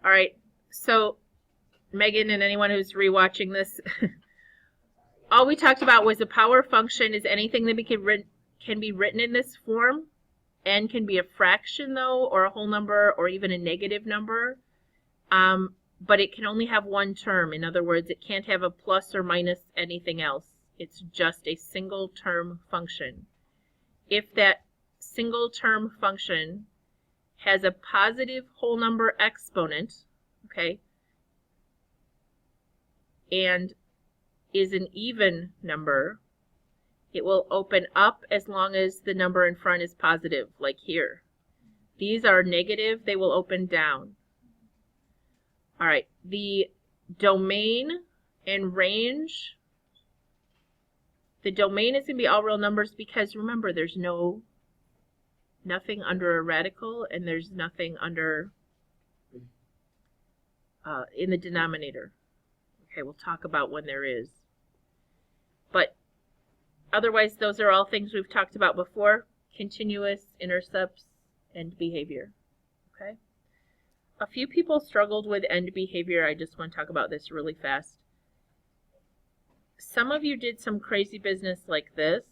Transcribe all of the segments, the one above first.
All right, so Megan and anyone who's rewatching this, all we talked about was a power function is anything that can be written in this form. N can be a fraction, though, or a whole number, or even a negative number. But it can only have one term. In other words, it can't have a plus or minus anything else. It's just a single term function. If that single term function has a positive whole number exponent, okay, and is an even number, it will open up as long as the number in front is positive, like here. These are negative, they will open down. All right, the domain and range, the domain is going to be all real numbers because remember there's nothing under a radical and there's nothing under in the denominator. Okay, we'll talk about when there is. But otherwise, those are all things we've talked about before: continuous, intercepts, and behavior. Okay? A few people struggled with end behavior. I just want to talk about this really fast. Some of you did some crazy business like this.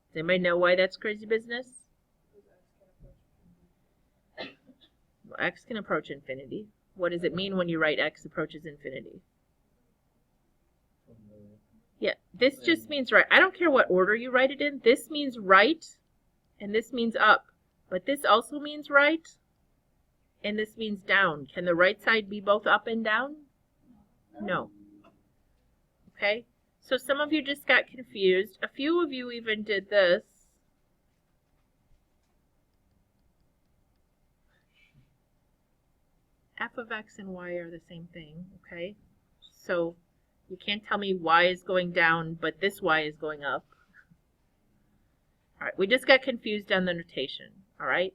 Does anybody know why that's crazy business? Well, x can approach infinity. What does it mean when you write x approaches infinity? Yeah, this just means right. I don't care what order you write it in. This means right, and this means up. But this also means right, and this means down. Can the right side be both up and down? No. Okay? So some of you just got confused. A few of you even did this. F of x and y are the same thing, okay? So you can't tell me y is going down, but this y is going up. All right, we just got confused on the notation, all right?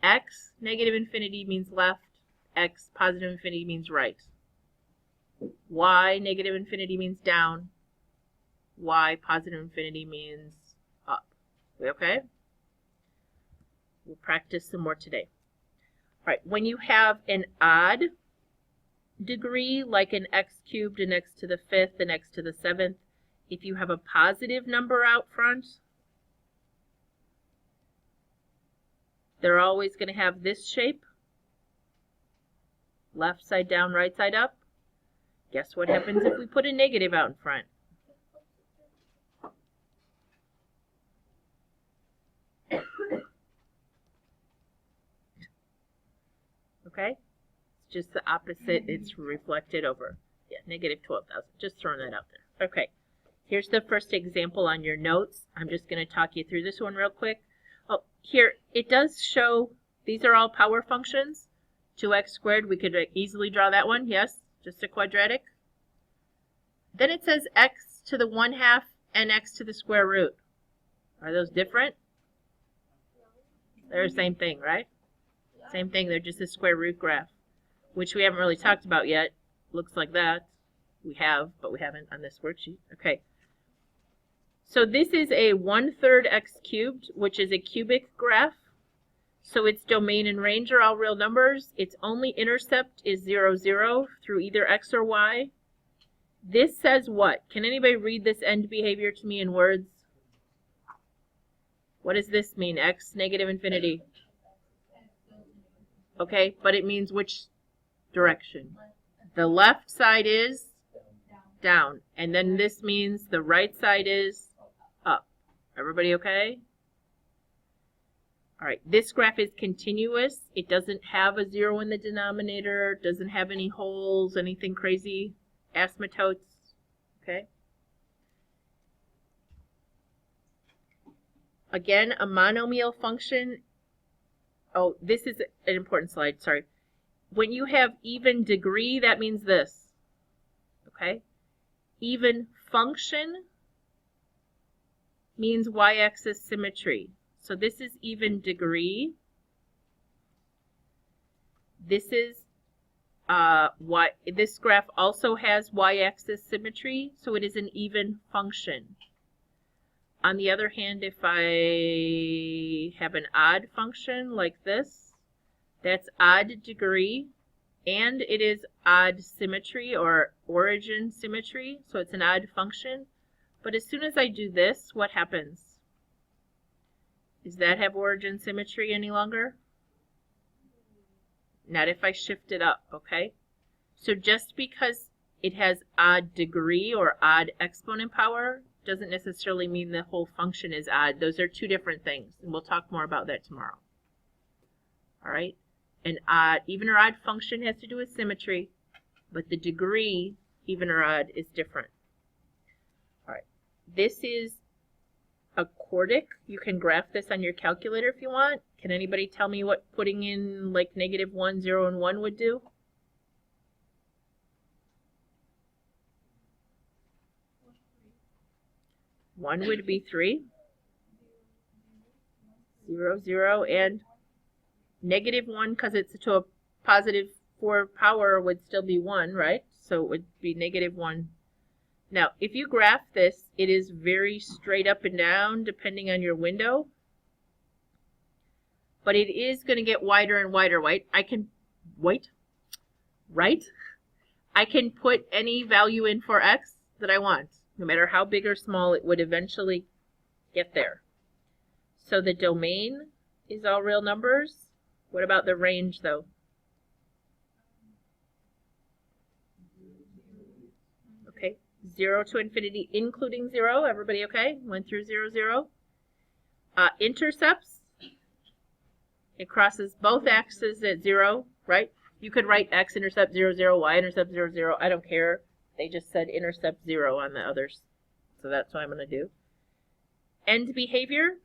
X, negative infinity means left. X, positive infinity means right. Y, negative infinity means down. Y, positive infinity means up. We okay? We'll practice some more today. All right, when you have an odd degree, like an x cubed, an x to the 5th, an x to the 7th, if you have a positive number out front, they're always going to have this shape. Left side down, right side up. Guess what happens if we put a negative out in front? Okay? It's just the opposite. It's reflected over. Yeah, negative 12,000. Just throwing that out there. Okay. Here's the first example on your notes. I'm just going to talk you through this one real quick. Oh, here, it does show these are all power functions. 2x squared, we could easily draw that one. Yes, just a quadratic. Then it says x to the 1/2 and x to the square root. Are those different? They're the same thing, right? Same thing, they're just a square root graph, which we haven't really talked about yet. Looks like that. We have, but we haven't on this worksheet. Okay. So this is a 1/3 x cubed, which is a cubic graph. So its domain and range are all real numbers. Its only intercept is 0, 0 through either x or y. This says what? Can anybody read this end behavior to me in words? What does this mean? X, negative infinity. Okay, but it means which direction? The left side is down. And then this means the right side is up. Everybody okay? All right, this graph is continuous. It doesn't have a 0 in the denominator, doesn't have any holes, anything crazy, asymptotes, okay? Again, a monomial function. Oh, this is an important slide, sorry. When you have even degree, that means this, okay? Even function means y-axis symmetry. So this is even degree. This is this graph also has y-axis symmetry, so it is an even function. On the other hand, if I have an odd function like this, that's odd degree, and it is odd symmetry or origin symmetry, so it's an odd function. But as soon as I do this, what happens? Does that have origin symmetry any longer? Not if I shift it up, okay? So just because it has odd degree or odd exponent power doesn't necessarily mean the whole function is odd. Those are two different things, and we'll talk more about that tomorrow. All right? An odd, even or odd function has to do with symmetry, but the degree, even or odd, is different. All right. This is a quartic. You can graph this on your calculator if you want. Can anybody tell me what putting in like -1, 0, and 1 would do? One would be 3. 0, 0, and -1, because it's to a +4 power, would still be 1, right? So it would be -1. Now, if you graph this, it is very straight up and down depending on your window. But it is going to get wider and wider, right? I can put any value in for x that I want. No matter how big or small, it would eventually get there. So the domain is all real numbers. What about the range, though? Okay, 0 to infinity, including 0. Everybody okay? Went through 0, 0. Intercepts. It crosses both axes at 0, right? You could write x-intercept 0, 0, y-intercept 0, 0. I don't care. They just said intercept 0 on the others. So that's what I'm going to do. End behavior.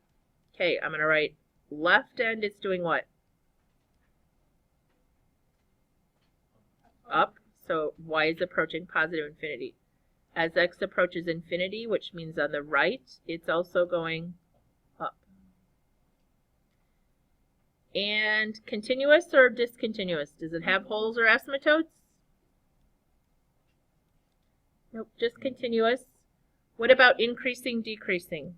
Okay, I'm going to write left end. It's doing what? Up. So y is approaching positive infinity. As x approaches infinity, which means on the right, it's also going up. And continuous or discontinuous? Does it have holes or asymptotes? Nope, just continuous. What about increasing, decreasing?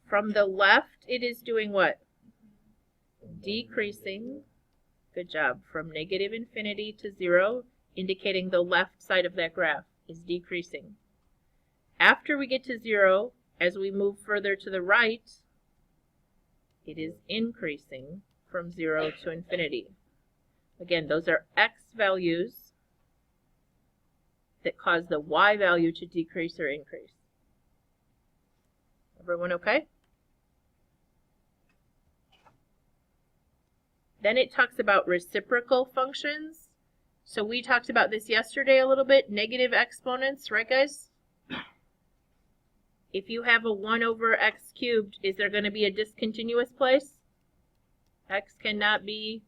From the left, it is doing what? Decreasing. Good job. From negative infinity to 0, indicating the left side of that graph is decreasing. After we get to 0, as we move further to the right, it is increasing from 0 to infinity. Again, those are x values that cause the y value to decrease or increase. Everyone okay? Then it talks about reciprocal functions. So we talked about this yesterday a little bit. Negative exponents, right guys? If you have a 1 over x cubed, is there going to be a discontinuous place? X cannot be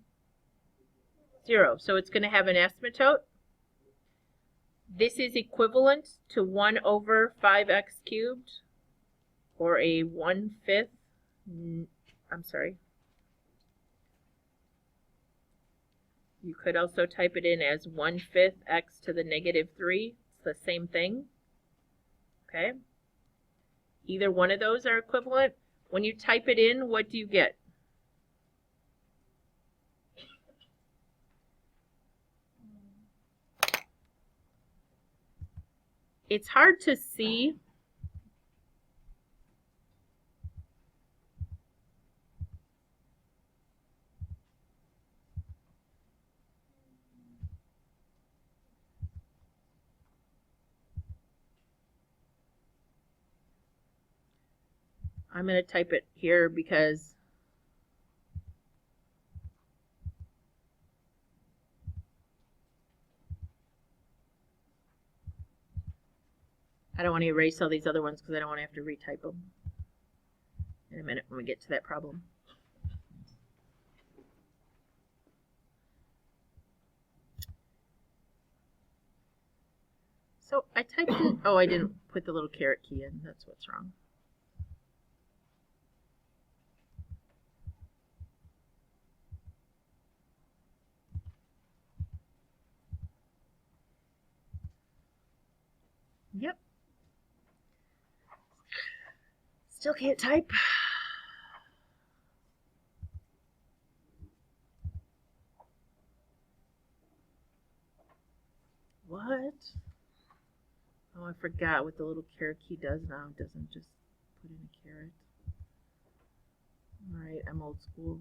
0, so it's going to have an asymptote. This is equivalent to 1 over 5x cubed, or a 1/5, I'm sorry. You could also type it in as 1/5 x to the -3. It's the same thing. Okay? Either one of those are equivalent. When you type it in, what do you get? It's hard to see. I'm going to type it here because I don't want to erase all these other ones because I don't want to have to retype them in a minute when we get to that problem. So I typed it. Oh, I didn't put the little caret key in. That's what's wrong. Yep. Still can't type. What? Oh, I forgot what the little caret key does now. It doesn't just put in a caret. Alright, I'm old school.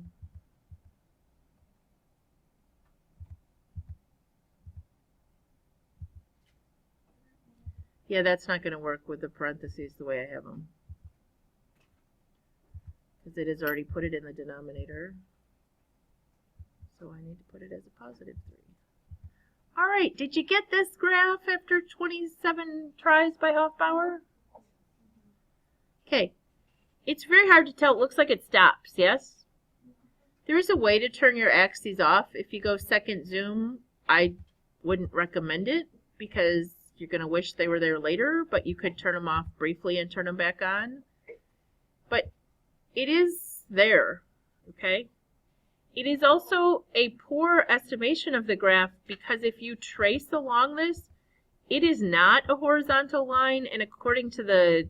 Yeah, that's not going to work with the parentheses the way I have them. Because it has already put it in the denominator. So I need to put it as a positive 3. Alright, did you get this graph after 27 tries by Hofbauer? Okay. It's very hard to tell. It looks like it stops, yes? There is a way to turn your axes off. If you go second zoom, I wouldn't recommend it because you're going to wish they were there later, but you could turn them off briefly and turn them back on. But it is there, okay? It is also a poor estimation of the graph because if you trace along this, it is not a horizontal line, and according to the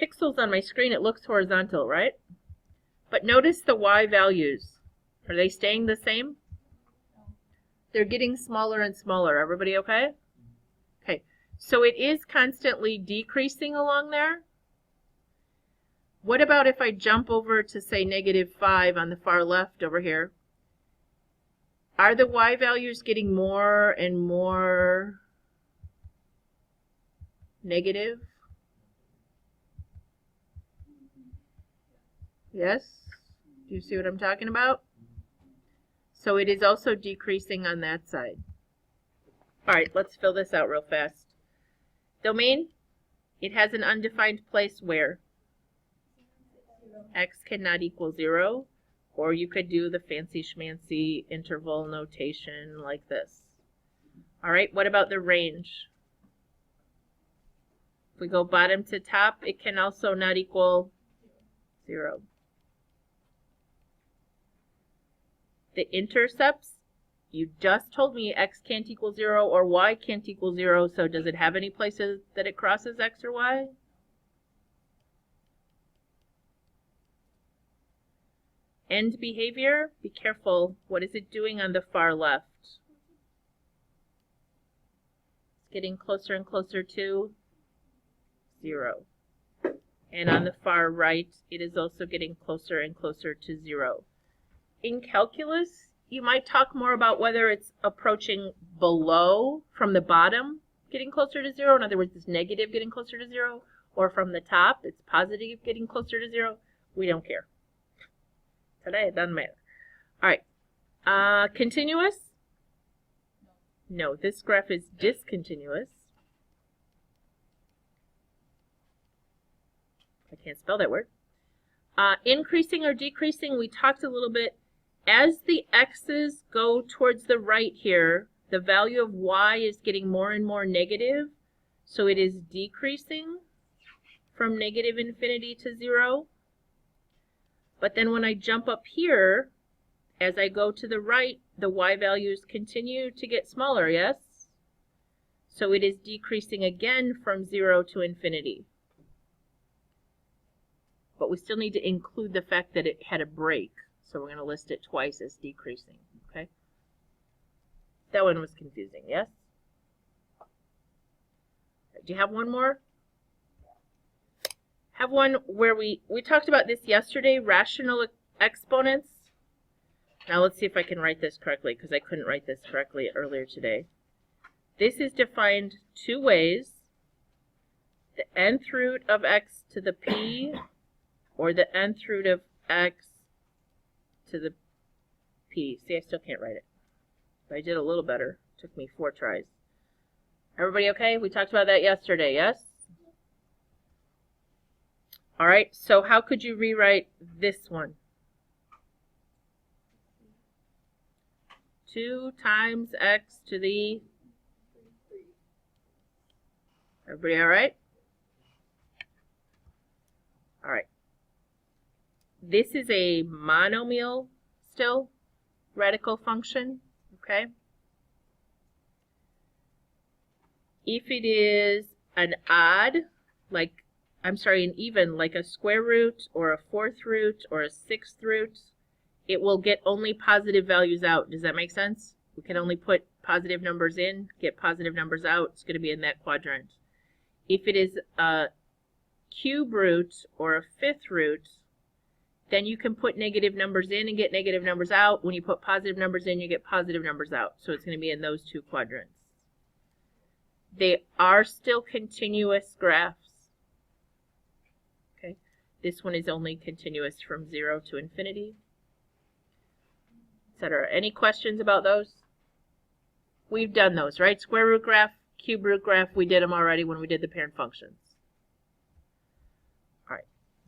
pixels on my screen, it looks horizontal, right? But notice the y values. Are they staying the same? They're getting smaller and smaller. Everybody okay? Okay. So it is constantly decreasing along there. What about if I jump over to, say, -5 on the far left over here? Are the y values getting more and more negative? Yes? Do you see what I'm talking about? So it is also decreasing on that side. All right, let's fill this out real fast. Domain, it has an undefined place where x cannot equal 0, or you could do the fancy schmancy interval notation like this. All right, what about the range? If we go bottom to top, it can also not equal 0. The intercepts, you just told me x can't equal 0 or y can't equal 0, so does it have any places that it crosses x or y? End behavior, be careful. What is it doing on the far left? It's getting closer and closer to 0. And on the far right, it is also getting closer and closer to 0. In calculus, you might talk more about whether it's approaching below from the bottom, getting closer to 0. In other words, it's negative getting closer to 0. Or from the top, it's positive getting closer to 0. We don't care. Today, it doesn't matter. All right. Continuous? No, this graph is discontinuous. I can't spell that word. Increasing or decreasing, we talked a little bit. As the x's go towards the right here, the value of y is getting more and more negative. So it is decreasing from -infinity to 0. But then when I jump up here, as I go to the right, the y values continue to get smaller, yes? So it is decreasing again from 0 to infinity. But we still need to include the fact that it had a break. So we're going to list it twice as decreasing, okay? That one was confusing, yes? Do you have one more? Have one where we talked about this yesterday, rational exponents. Now let's see if I can write this correctly, because I couldn't write this correctly earlier today. This is defined two ways. The nth root of x to the p, or the nth root of x to the p. See, I still can't write it. But I did a little better. It took me 4 tries. Everybody okay? We talked about that yesterday, yes? All right, so how could you rewrite this one? 2 times x to the... Everybody all right? All right. This is a monomial still, radical function, okay? If it is an odd like, I'm sorry, an even, like a square root or a fourth root or a sixth root, it will get only positive values out. Does that make sense? We can only put positive numbers in, get positive numbers out. It's going to be in that quadrant. If it is a cube root or a fifth root, then you can put negative numbers in and get negative numbers out. When you put positive numbers in, you get positive numbers out. So it's going to be in those two quadrants. They are still continuous graphs. Okay, this one is only continuous from 0 to infinity, etc. Any questions about those? We've done those, right? Square root graph, cube root graph, we did them already when we did the parent functions. All right,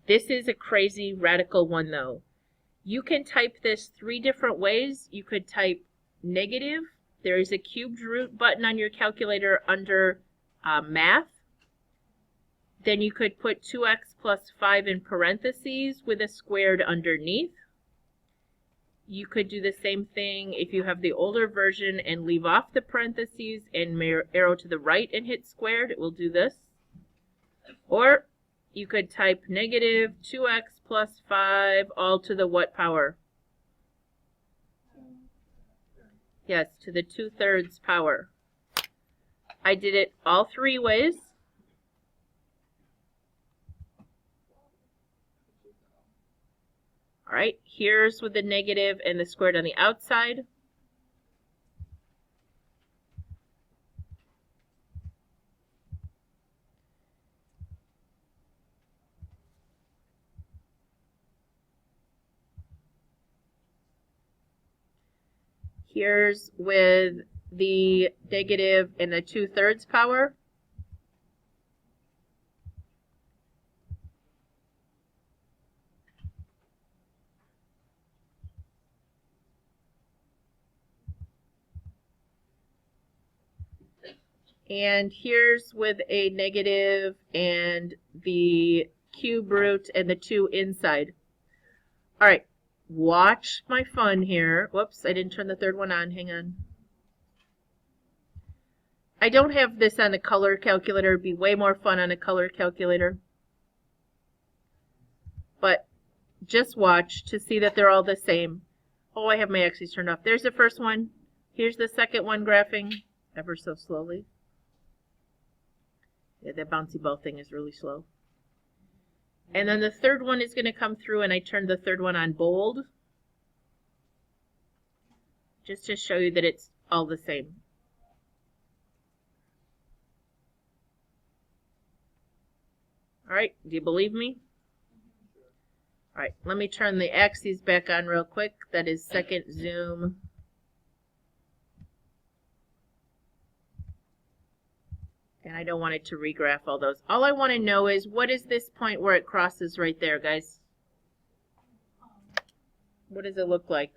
this is a crazy radical one though. You can type this 3 different ways. You could type negative. There is a cubed root button on your calculator under math. Then you could put 2x plus 5 in parentheses with a squared underneath. You could do the same thing if you have the older version and leave off the parentheses and arrow to the right and hit squared. It will do this. Or you could type negative 2x plus 5 all to the what power? Yes, to the 2/3 power. I did it all 3 ways. All right, here's with the negative and the squared on the outside. Here's with the negative and the 2/3 power. And here's with a negative and the cube root and the 2 inside. All right, watch my fun here. Whoops, I didn't turn the third one on. Hang on. I don't have this on a color calculator. It'd be way more fun on a color calculator. But just watch to see that they're all the same. Oh, I have my axes turned off. There's the first one. Here's the second one graphing ever so slowly. Yeah, that bouncy ball thing is really slow. And then the third one is going to come through, and I turned the third one on bold, just to show you that it's all the same. All right, do you believe me? All right, let me turn the axes back on real quick. That is second zoom. And I don't want it to regraph all those. All I want to know is, what is this point where it crosses right there, guys? What does it look like?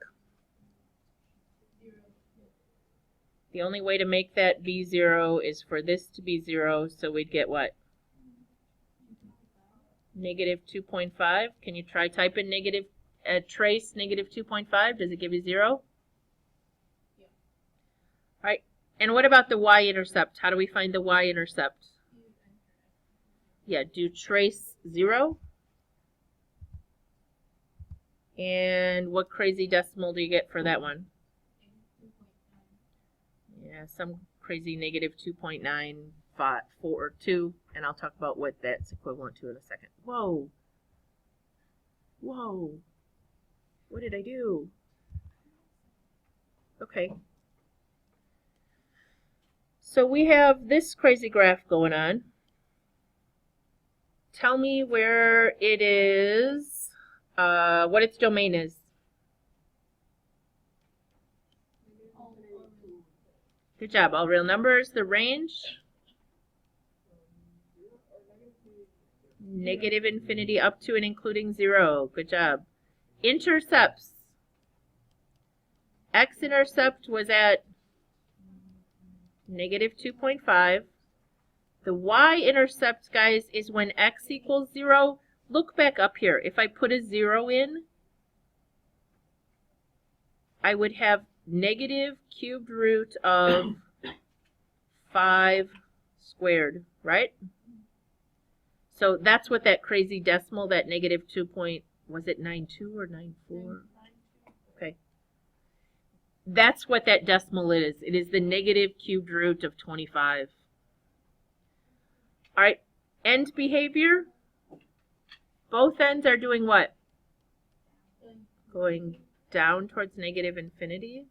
The only way to make that be 0 is for this to be 0, so we'd get what? Negative 2.5. Can you try typing negative, trace negative 2.5? Does it give you 0? Yeah. All right. And what about the y-intercept? How do we find the y-intercept? Yeah, do trace 0. And what crazy decimal do you get for that one? Yeah, some crazy negative 2.942, and I'll talk about what that's equivalent to in a second. Whoa. Whoa. What did I do? Okay. So we have this crazy graph going on. Tell me where it is, what its domain is. Good job. All real numbers. The range? Negative infinity up to and including 0. Good job. Intercepts. X-intercept was at negative 2.5. The y-intercept, guys, is when x equals 0. Look back up here. If I put a 0 in, I would have negative cubed root of 5 squared, right? So that's what that crazy decimal, that negative 2 point, was it 92 or 94? Okay. That's what that decimal is. It is the negative cubed root of 25. All right, end behavior. Both ends are doing what? Going down towards negative infinity.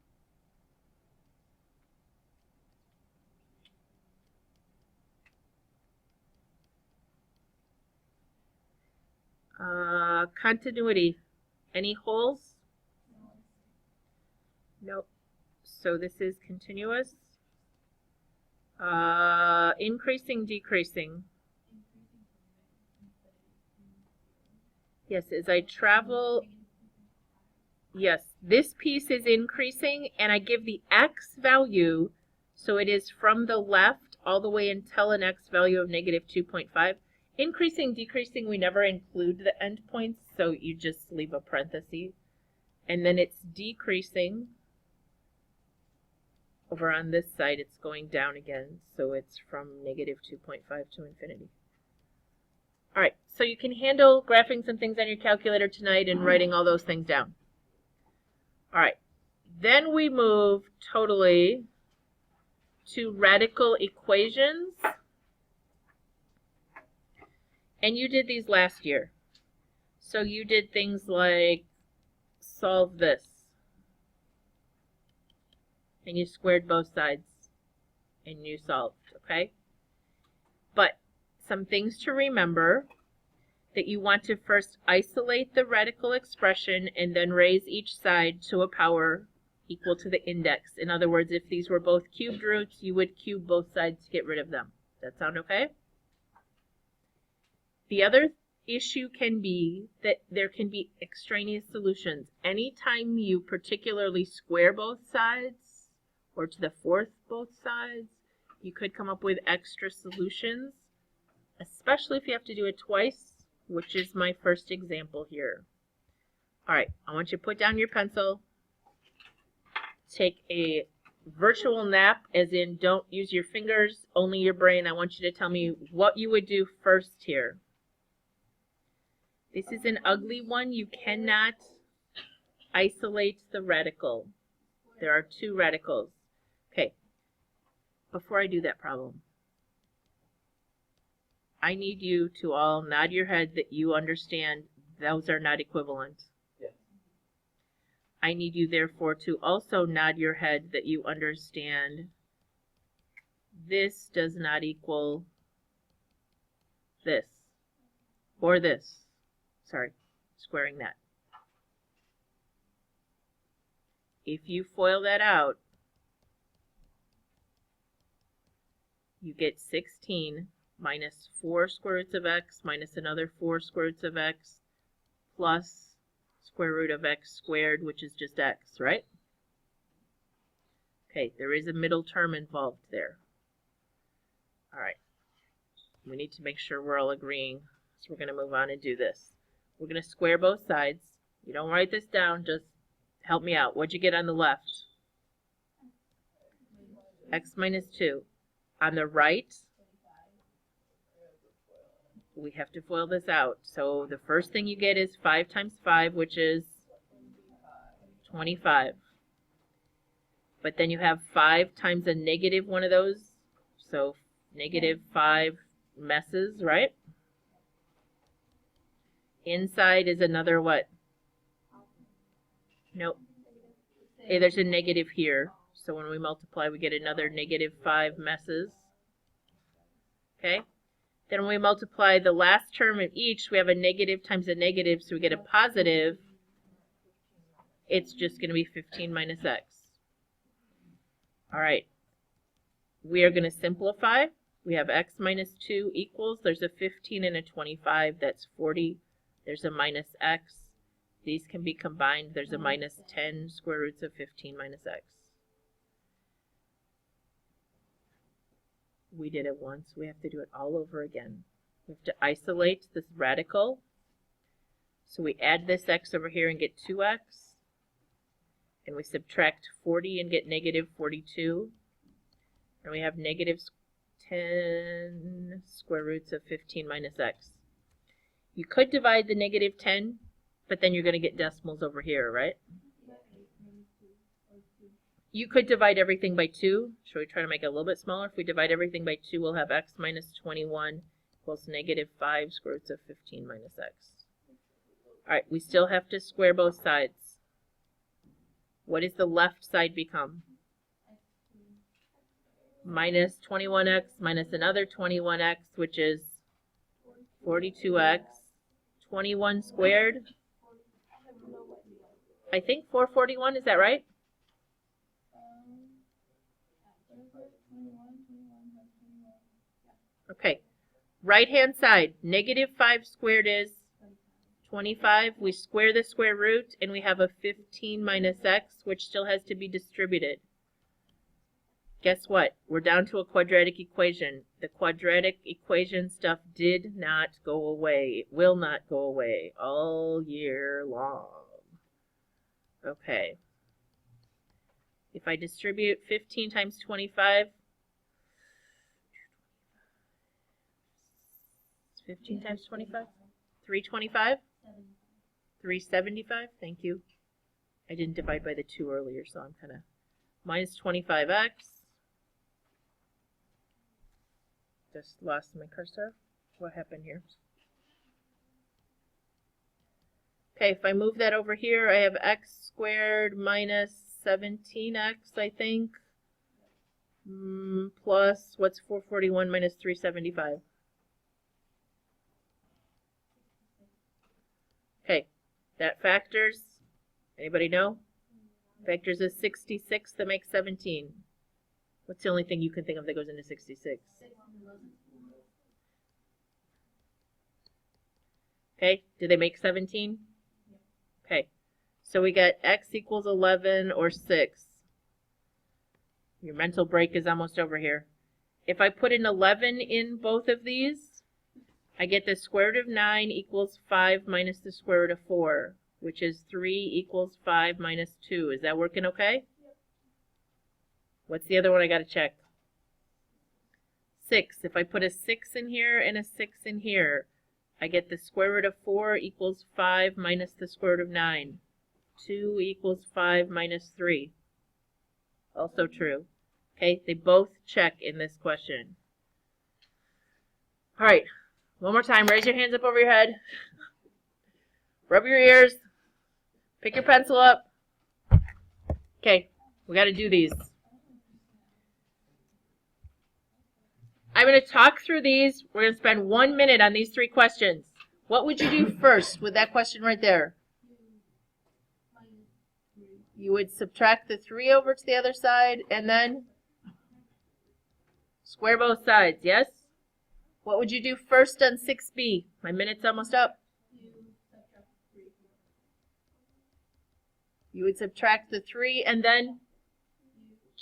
Continuity. Any holes? Nope. So this is continuous. Increasing, decreasing. Yes, as I travel, yes, this piece is increasing, and I give the x value, so it is from the left all the way until an x value of negative 2.5. Increasing, decreasing, we never include the endpoints, so you just leave a parenthesis. And then it's decreasing. Over on this side, it's going down again, so it's from negative 2.5 to infinity. All right, so you can handle graphing some things on your calculator tonight and writing all those things down. All right, then we move totally to radical equations. And you did these last year. So you did things like solve this. And you squared both sides. And you solved, okay? But some things to remember, that you want to first isolate the radical expression and then raise each side to a power equal to the index. In other words, if these were both cubed roots, you would cube both sides to get rid of them. Does that sound okay? The other issue can be that there can be extraneous solutions. Anytime you particularly square both sides, or to the fourth both sides, you could come up with extra solutions, especially if you have to do it twice, which is my first example here. All right, I want you to put down your pencil, take a virtual nap, as in don't use your fingers, only your brain. I want you to tell me what you would do first here. This is an ugly one. You cannot isolate the radical. There are two radicals. Okay, before I do that problem, I need you to all nod your head that you understand those are not equivalent. Yes. I need you therefore to also nod your head that you understand this does not equal this, or this. Sorry, squaring that. If you FOIL that out, you get 16 minus 4 square roots of x minus another 4 square roots of x plus square root of x squared, which is just x, right? Okay, there is a middle term involved there. All right, we need to make sure we're all agreeing, so we're going to move on and do this. We're going to square both sides. You don't write this down, just help me out. What'd you get on the left? X minus 2. On the right, we have to FOIL this out. So the first thing you get is 5 times 5, which is 25. But then you have 5 times a negative one of those. So negative 5 messes, right? Inside is another what? Nope. Hey, there's a negative here. So when we multiply, we get another negative 5 messes. Okay? Then when we multiply the last term of each, we have a negative times a negative, so we get a positive. It's just going to be 15 minus x. All right. We are going to simplify. We have x minus 2 equals, there's a 15 and a 25, that's 40. There's a minus x. These can be combined. There's a minus 10 square roots of 15 minus x. We did it once. We have to do it all over again. We have to isolate this radical. So we add this x over here and get 2x. And we subtract 40 and get negative 42. And we have negative 10 square roots of 15 minus x. You could divide the negative 10, but then you're going to get decimals over here, right? You could divide everything by 2. Should we try to make it a little bit smaller? If we divide everything by 2, we'll have x minus 21 equals negative 5 square roots of 15 minus x. All right, we still have to square both sides. What does the left side become? Minus 21x minus another 21x, which is 42x. 21 squared. I think 441, is that right? Okay. Right-hand side, negative 5 squared is 25. We square the square root, and we have a 15 minus x, which still has to be distributed. Guess what? We're down to a quadratic equation. The quadratic equation stuff did not go away. It will not go away all year long. Okay. If I distribute 15 times 25, 15 times 25? 325? 375? Thank you. I didn't divide by the 2 earlier, so I'm kind of minus 25x. Just lost my cursor. What happened here? Okay, if I move that over here, I have x squared minus 17x, I think. Plus, what's 441 minus 375? Okay, that factors. Anybody know? Factors is 66 that makes 17. What's the only thing you can think of that goes into 66? Okay, do they make 17? Okay, so we got x equals 11 or 6. Your mental break is almost over here. If I put an 11 in both of these, I get the square root of 9 equals 5 minus the square root of 4, which is 3 equals 5 minus 2. Is that working okay? What's the other one I got to check? 6. If I put a 6 in here and a 6 in here, I get the square root of 4 equals 5 minus the square root of 9. 2 equals 5 minus 3. Also true. Okay, they both check in this question. All right, one more time. Raise your hands up over your head. Rub your ears. Pick your pencil up. Okay, we got to do these. I'm going to talk through these. We're going to spend 1 minute on these 3 questions. What would you do first with that question right there? You would subtract the 3 over to the other side and then square both sides, yes? What would you do first on 6b? My minute's almost up. You would subtract the 3 and then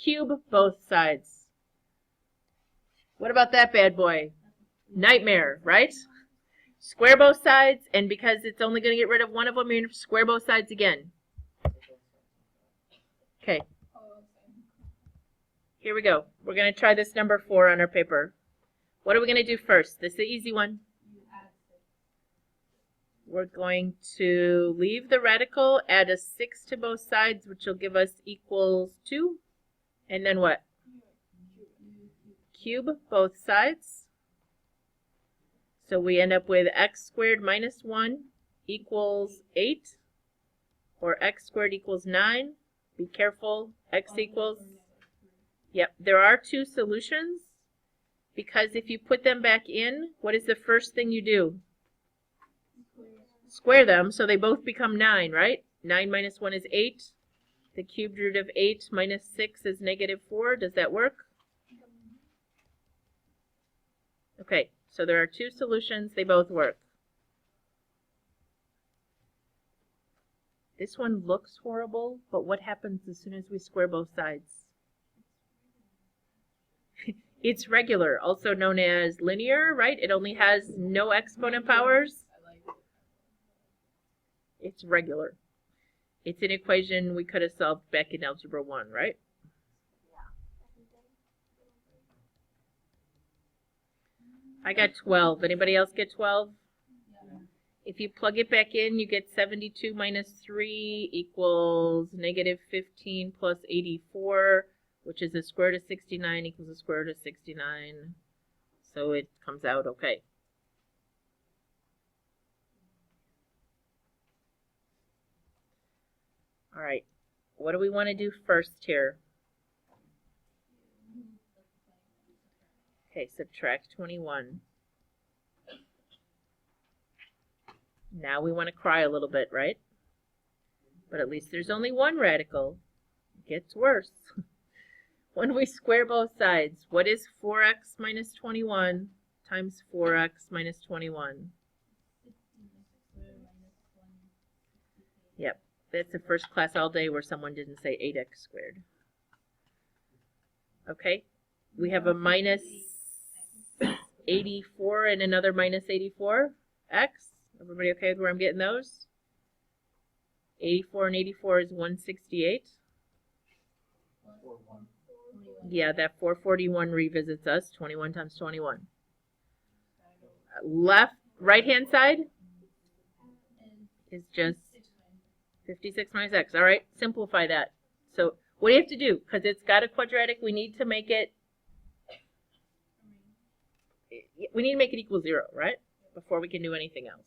cube both sides. What about that bad boy? Nightmare, right? Square both sides, and because it's only going to get rid of one of them, you're going to square both sides again. Okay. Here we go. We're going to try this number 4 on our paper. What are we going to do first? This is the easy one. We're going to leave the radical, add a 6 to both sides, which will give us equals 2. And then what? Cube both sides. So we end up with x squared minus 1 equals 8, or x squared equals 9. Be careful, x equals, yep, there are 2 solutions, because if you put them back in, what is the first thing you do? Square them, so they both become 9, right? 9 minus 1 is 8. The cubed root of 8 minus 6 is negative 4. Does that work? Okay, so there are 2 solutions. They both work. This one looks horrible, but what happens as soon as we square both sides? It's regular, also known as linear, right? It only has no exponent powers. It's regular. It's an equation we could have solved back in Algebra 1, right? I got 12. Anybody else get 12? Yeah. If you plug it back in, you get 72 minus 3 equals negative 15 plus 84, which is the square root of 69 equals the square root of 69. So it comes out okay. All right. What do we want to do first here? Okay, subtract 21. Now we want to cry a little bit, right? But at least there's only one radical. It gets worse. When we square both sides, what is 4x minus 21 times 4x minus 21? Yep, that's the first class all day where someone didn't say 8x squared. Okay, we have a minus 84 and another minus 84x. Everybody okay with where I'm getting those? 84 and 84 is 168. Yeah, that 441 revisits us. 21 times 21. Right hand side is just 56 minus x. All right, simplify that. So what do you have to do? Because it's got a quadratic, we need to make it equal 0, right? Before we can do anything else.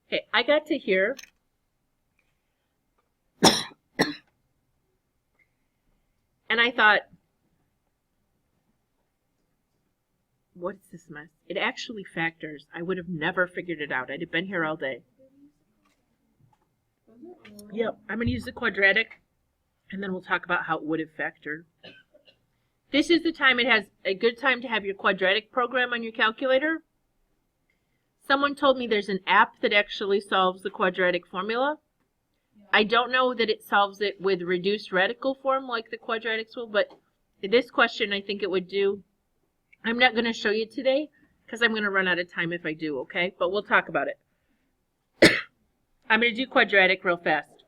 Okay, I got to here. And I thought, what's this mess? It actually factors. I would have never figured it out. I'd have been here all day. Yep, I'm going to use the quadratic, and then we'll talk about how it would have factored. This is the time it has a good time to have your quadratic program on your calculator. Someone told me there's an app that actually solves the quadratic formula. I don't know that it solves it with reduced radical form like the quadratics will, but this question I think it would do. I'm not going to show you today because I'm going to run out of time if I do, okay? But we'll talk about it. I'm going to do quadratic real fast.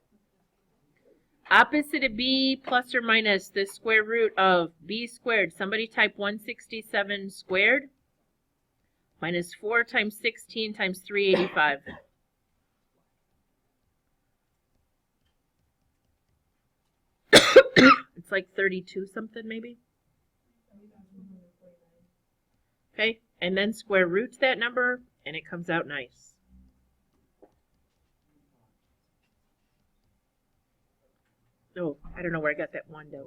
Opposite of b plus or minus the square root of b squared. Somebody type 167 squared minus 4 times 16 times 385. It's like 32 something maybe. Okay, and then square root that number and it comes out nice. Oh, I don't know where I got that 1 down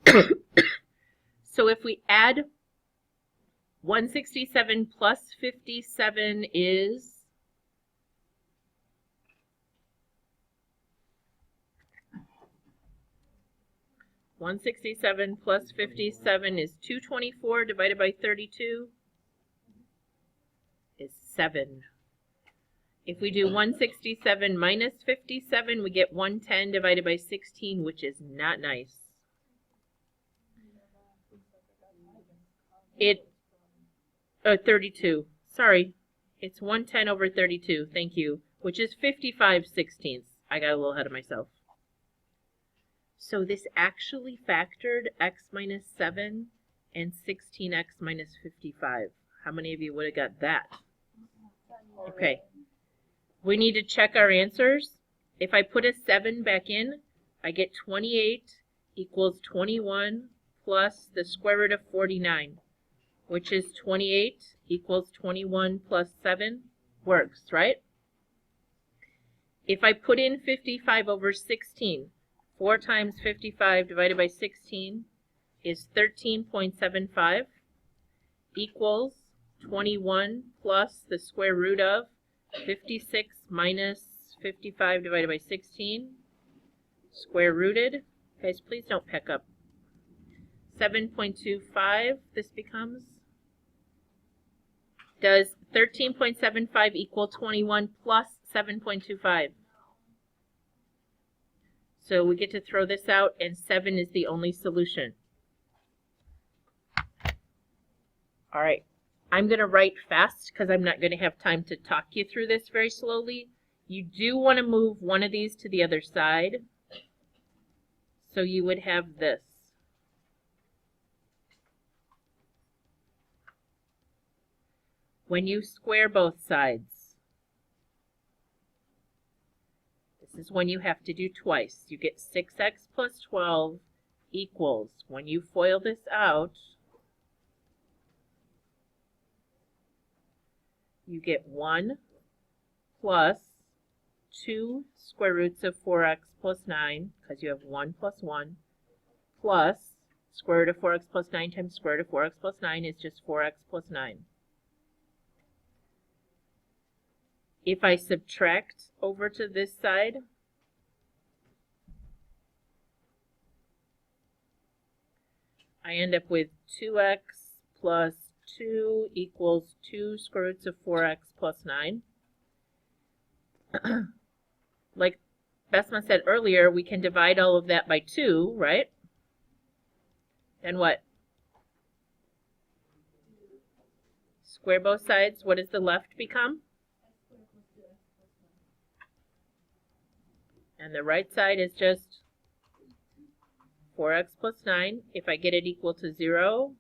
there. So if we add 167 plus 57 is 167 plus 57 is 224 divided by 32 is 7. If we do 167 minus 57, we get 110 divided by 16, which is not nice. 32. Sorry. It's 110 over 32. Thank you. Which is 55/16. I got a little ahead of myself. So this actually factored x minus 7 and 16x minus 55. How many of you would have got that? Okay. We need to check our answers. If I put a 7 back in, I get 28 equals 21 plus the square root of 49, which is 28 equals 21 plus 7. Works, right? If I put in 55 over 16, 4 times 55 divided by 16 is 13.75 equals 21 plus the square root of 56 minus 55 divided by 16, square rooted. Guys, please don't pick up. 7.25, this becomes. Does 13.75 equal 21 plus 7.25? So we get to throw this out, and 7 is the only solution. All right, I'm going to write fast because I'm not going to have time to talk you through this very slowly. You do want to move one of these to the other side. So you would have this. When you square both sides, this is when you have to do twice. You get 6x plus 12 equals, when you FOIL this out, you get 1 plus 2 square roots of 4x plus 9, because you have 1 plus 1, plus square root of 4x plus 9 times square root of 4x plus 9 is just 4x plus 9. If I subtract over to this side, I end up with 2x plus 2 equals 2 square roots of 4x plus 9. Like Besma said earlier, we can divide all of that by 2, right? And what? Square both sides. What does the left become? And the right side is just 4x plus 9. If I get it equal to 0,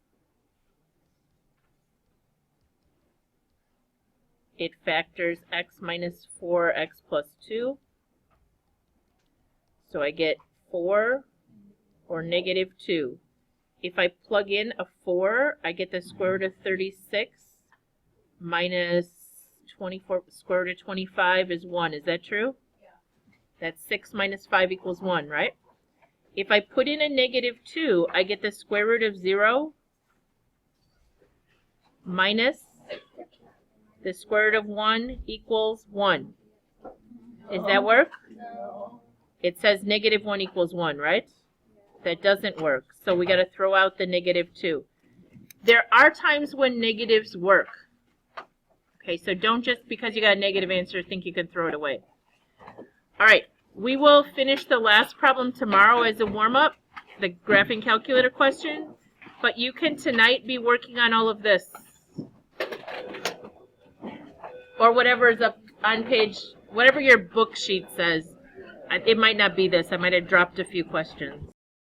it factors x minus 4x plus 2. So I get 4 or negative 2. If I plug in a 4, I get the square root of 36 minus 24, square root of 25 is 1. Is that true? Yeah. That's 6 minus 5 equals 1, right? If I put in a negative 2, I get the square root of 0 minus the square root of 1 equals 1. Does that work? No. It says negative 1 equals 1, right? That doesn't work. So we got to throw out the negative 2. There are times when negatives work. Okay, so don't just because you got a negative answer think you can throw it away. All right, we will finish the last problem tomorrow as a warm-up, the graphing calculator question. But you can tonight be working on all of this. Or whatever is up on page, whatever your book sheet says. It might not be this. I might have dropped a few questions.